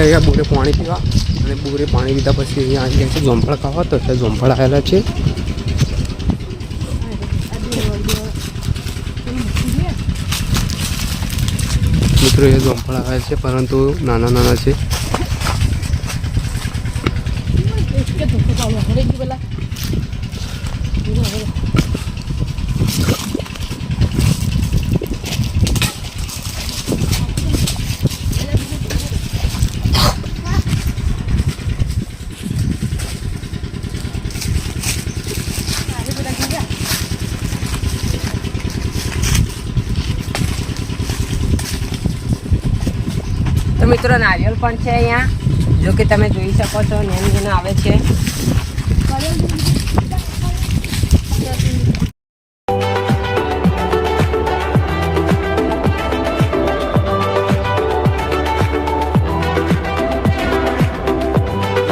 અહીંયા બોરે પાણી પીવા અને બોરે પાણી પીધા પછી અહીંયા આવી ગયા છે જોંફળ ખાવા. તો ત્યાં જોંફળ આવેલા છે. મિત્રો એ જોંફળ આવ્યા છે પરંતુ નાના નાના છે. તો મિત્રો નારિયેળ પણ છે અહીંયા, જો કે તમે જોઈ શકો છો નેનું આવે છે.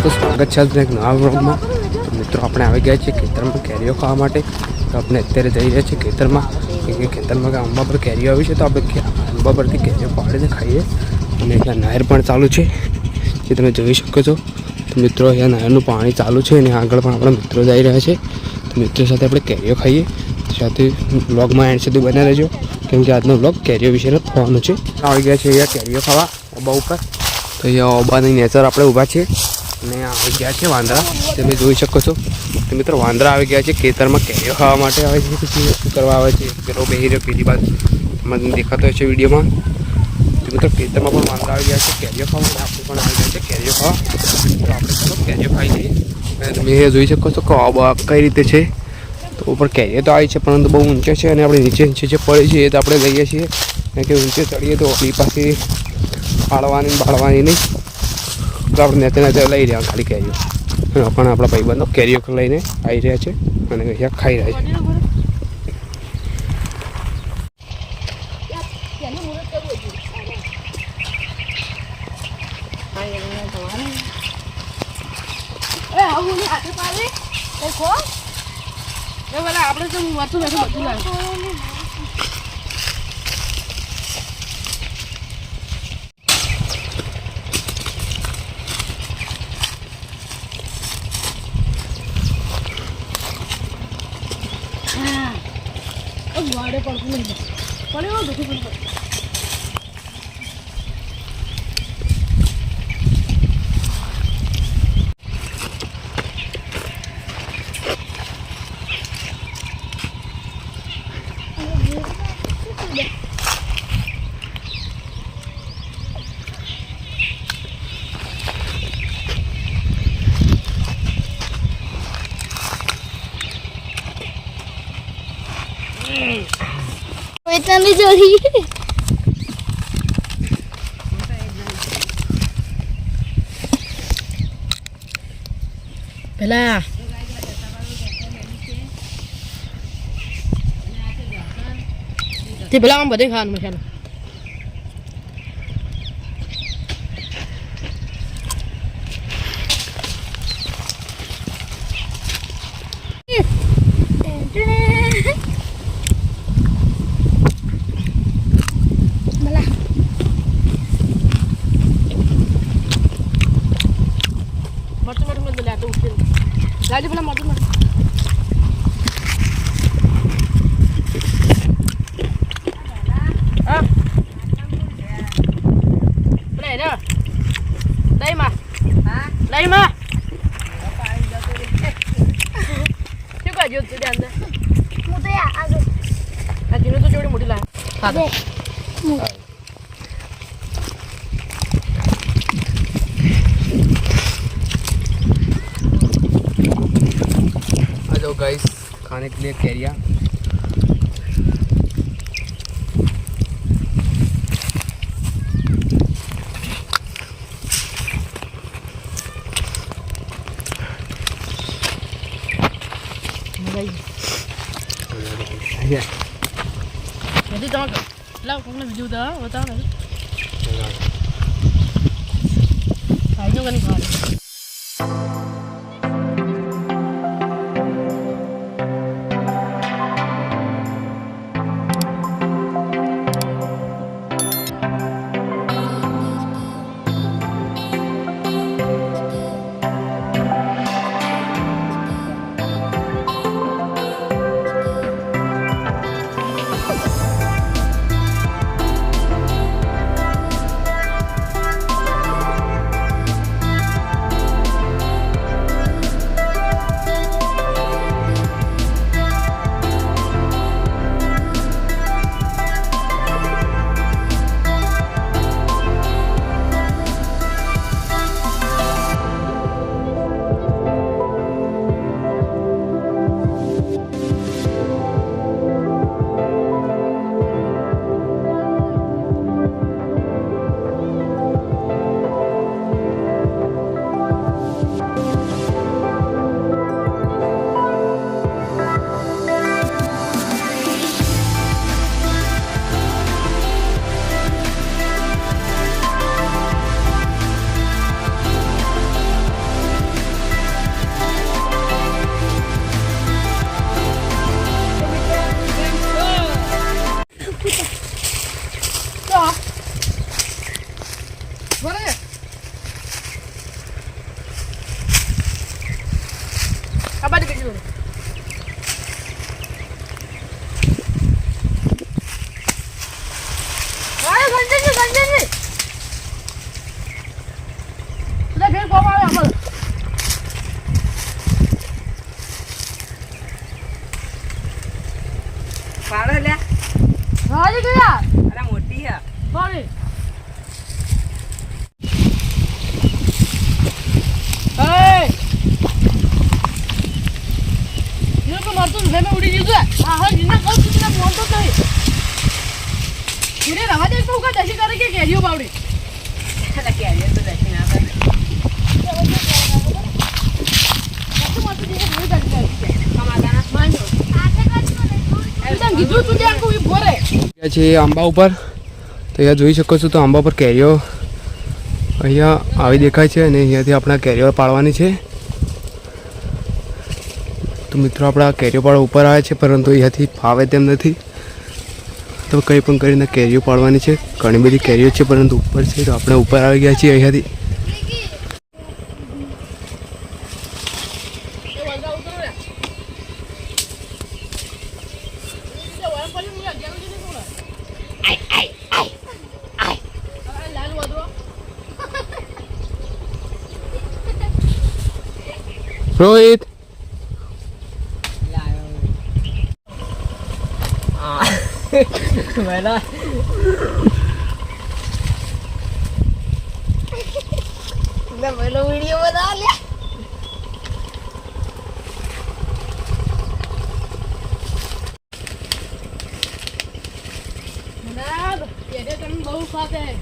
તો સ્વાગત છે આજના એક નવા વ્લોગમાં. મિત્રો આપણે આવી ગયા છીએ ખેતરમાં કેરીઓ ખાવા માટે. તો આપણે અત્યારે જઈ રહ્યા છીએ ખેતરમાં, કે ખેતરમાં આંબા પર કેરીઓ આવી છે. તો આપણે આંબા પરથી કેરીઓ પાડીને ખાઈએ. અને અહીંયા નહેર પણ ચાલુ છે, જે તમે જોઈ શકો છો. તો મિત્રો અહીંયા નહેરનું પાણી ચાલુ છે અને આગળ પણ આપણા મિત્રો જઈ રહ્યા છે. તો મિત્રો સાથે આપણે કેરીઓ ખાઈએ. સાથે વ્લોગમાં એન્ડ સુધી બન્યા રહેજો, કેમ કે આજનો વ્લોગ કેરીઓ વિશેનો થવાનો છે. આવી ગયા છે અહીંયા કેરીઓ ખાવા ઓબા ઉપર. તો અહીંયા ઓબાની નેચર આપણે ઊભા છે અને આવી ગયા છે વાંદરા, તમે જોઈ શકો છો. તો મિત્રો વાંદરા આવી ગયા છે ખેતરમાં કેરીઓ ખાવા માટે આવે છે. પછી શું કરવા આવે છે પેલો બેહી રહ્યો પેલી બાજુ મને દેખાતો હોય છે વિડીયોમાં. મિત્રો ખેતરમાં પણ વાંદરા આવી ગયા છે કેરીઓ ખાવા, અને આપણે પણ આવી ગયા છે કેરીઓ ખાવા. તો આપણે ચલો કેરીઓ ખાઈ લઈએ. અને તમે એ જોઈ શકો છો કે ઓબા કઈ રીતે છે. તો ઉપર કેરીઓ તો આવી છે પરંતુ બહુ ઊંચે છે, અને આપણે નીચે નીચે જે પડે છે એ તો આપણે લઈએ છીએ. કારણ કે ઊંચે ચડીએ તો આપણી પાસે પાડવાની બાળવાની નહીં. તો આપણે નેતે નેતે લઈ રહ્યા ખાલી કેરીઓ. અને પણ આપણા ભાઈબંધો કેરીઓ લઈને આવી રહ્યા છે અને અહીંયા ખાઈ રહ્યા છે. આપણે તો વાતું બેઠું બધું લાગે. વાડે પડતું નહીં પડે દુઃખી પણ પડે. Wetannya jori. Bella. Thì Bella không bật đi khan mà xem. Lagi pula mati mah. Ah. Đây nữa. Đây mà. Hả? Đây mà. Chứ quả dưa từ đàn đây. Một đây à? À rồi. À chị nói tôi cho đi một đi lại. Hả? तो guys खाने के लिए कैरिया નથી તમે લાવ કોકને બીજું બતાવો ને ખાઈ જો કની ખાવા પાડો લે રાજી ગયા અરે મોટી હે પાડી તો મારતું ને મેં ઉડી ગયું છે હા જીના કહું છું ને બોલતો જ નહીં પૂરે રવા દે તો કા દશી કરે કે કેરીઓ બાવડી એટલે કેરીઓ તો દશી ના કરે મારતું જે ભૂલ કરી છે કમાતાના માનજો એકદમ કીધું તું ત્યાં કોઈ ભોરે ગયા છે આંબા ઉપર તો અહીંયા જોઈ શકો છો તો આંબા પર કેરીઓ અહીંયા આવી દેખાય છે અને અહીંયાથી આપણા કેરીઓ પાડવાની છે તો મિત્રો આપણા કેરીઓ પાડવા ઉપર આવે છે પરંતુ અહીંયાથી ફાવે તેમ નથી તો કંઈ પણ કરીને કેરીઓ પાડવાની છે ઘણી બધી કેરીઓ છે પરંતુ ઉપર છે તો આપણે ઉપર આવી ગયા છીએ અહીંયાથી રોહિત વેલા લે વેલો વિડિયો બના લે ના ये तुम बहुत खाते हैं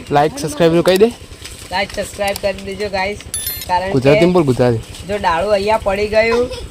લાઈક સબસ્ક્રાઈબ કહી દે લાઈક સબસ્ક્રાઇબ કરી દેજો ગાઈસ કારણ ગુજરાતીમાં બોલ ગુજરાતી જો ડાળું અહીંયા પડી ગયું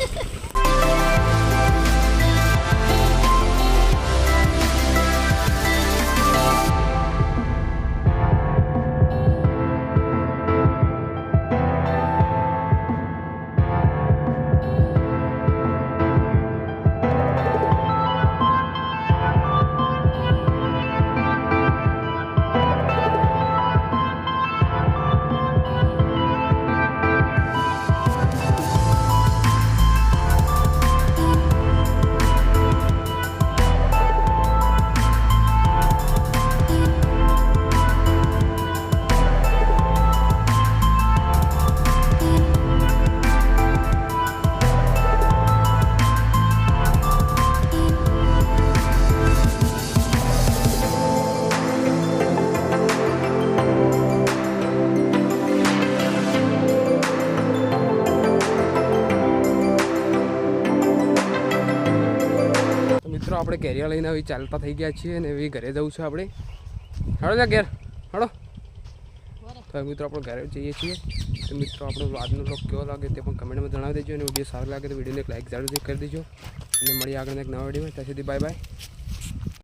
મિત્રો આપણે કેરીઓ લઈને હવે ચાલતા થઈ ગયા છીએ અને એવી ઘરે જવું છે આપણે હળો જા ઘેર હળો તો મિત્રો આપણે ઘરે જઈએ છીએ. તો મિત્રો આપણો આજનો બ્લોગ કેવો લાગે તે પણ કમેન્ટમાં જણાવી દેજો અને વિડીયો સારો લાગે તો વિડીયોને એક લાઈક જરૂરથી કરી દેજો અને મળીએ આગળના એક નવા વિડીયોમાં. ત્યાં સુધી બાય બાય.